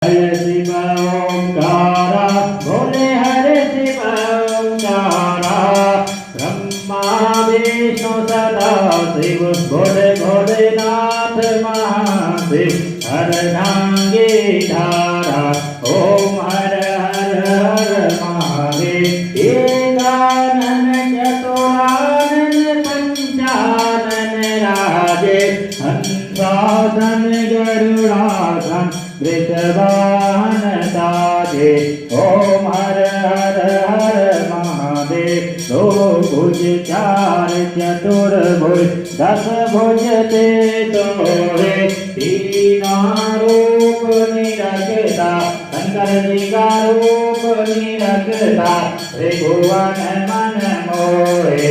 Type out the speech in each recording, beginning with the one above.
हरे शिव ओंकारा भोले हरे शिव ओंकारा ब्रह्मा विष्णु सदा शिव भोले भोलेनाथ महाशिव हर ढांगे धारा ओम हर हर हर महादेव एकानन चतुरानन पंचानन राजे हंसासन गरुड़ासन वृषभान ताजे ओम हर हर हर महादेव दो भुज चार चतुर्भुज दस भुज ते सोहे तीनों रूप निरखता शंकर जी का रूप निरखता त्रिभुवन मन मोहे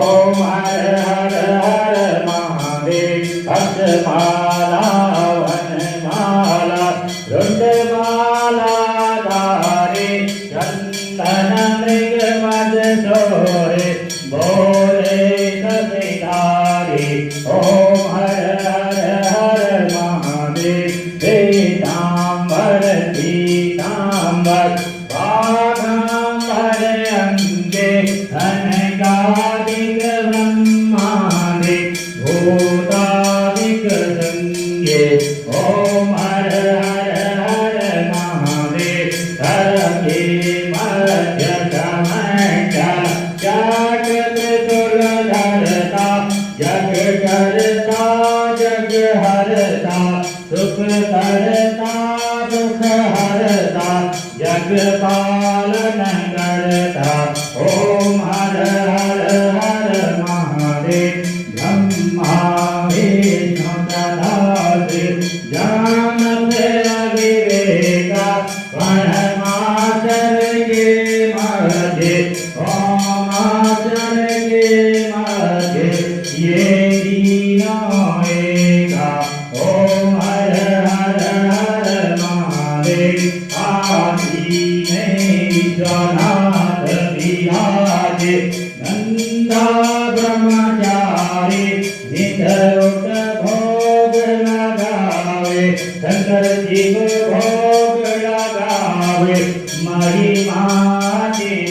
ओम हर हर हर महादेव अष्टमाला रुंडमाला धारे चंदन मृग मद सोहे बोले ससिधारी ओम हर हर हर महादेव पीतांबर पीतांबर बाघांबर अंगे धनगादिक ब्रह्मांडे भूतादिक संगे ओम हर जग हरता सुख करता दुख हरता जग पालन करता ओम हर हर हर महादेव ब्रह्मा विष्णु सदा शिव जानत अविवेका परमाचर के मध्य ओमाचर के मध्य ये ओम हर हर हर महादेव आदि में विश्वनाथ विराजे नंदा ब्रह्मचारी नित उठ भोग लगावे शंकर जीव भोग लगावे महिमा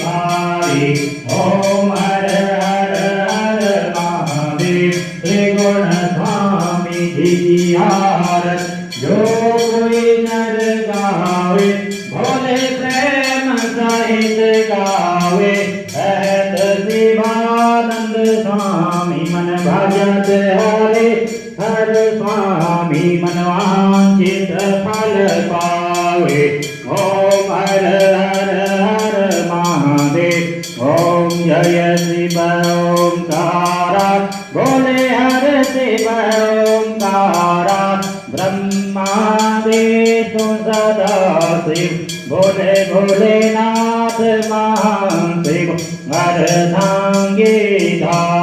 भारी ओम हर हर हर महादेव त्रिगुण स्वामी जियार जो कोई नर गावे भोले प्रेम सहित गावे कहत शिवानंद स्वामी मन भजत हरे हर स्वामी मन वांछित फल पावे ओम हर हर हर महादेव ओम जय शिव ओंकारा भोले हर शिव ओंकारा ब्रह्मा विष्णु सदा शिव भोले भोलेनाथ महाशिव हर धांगे धारा।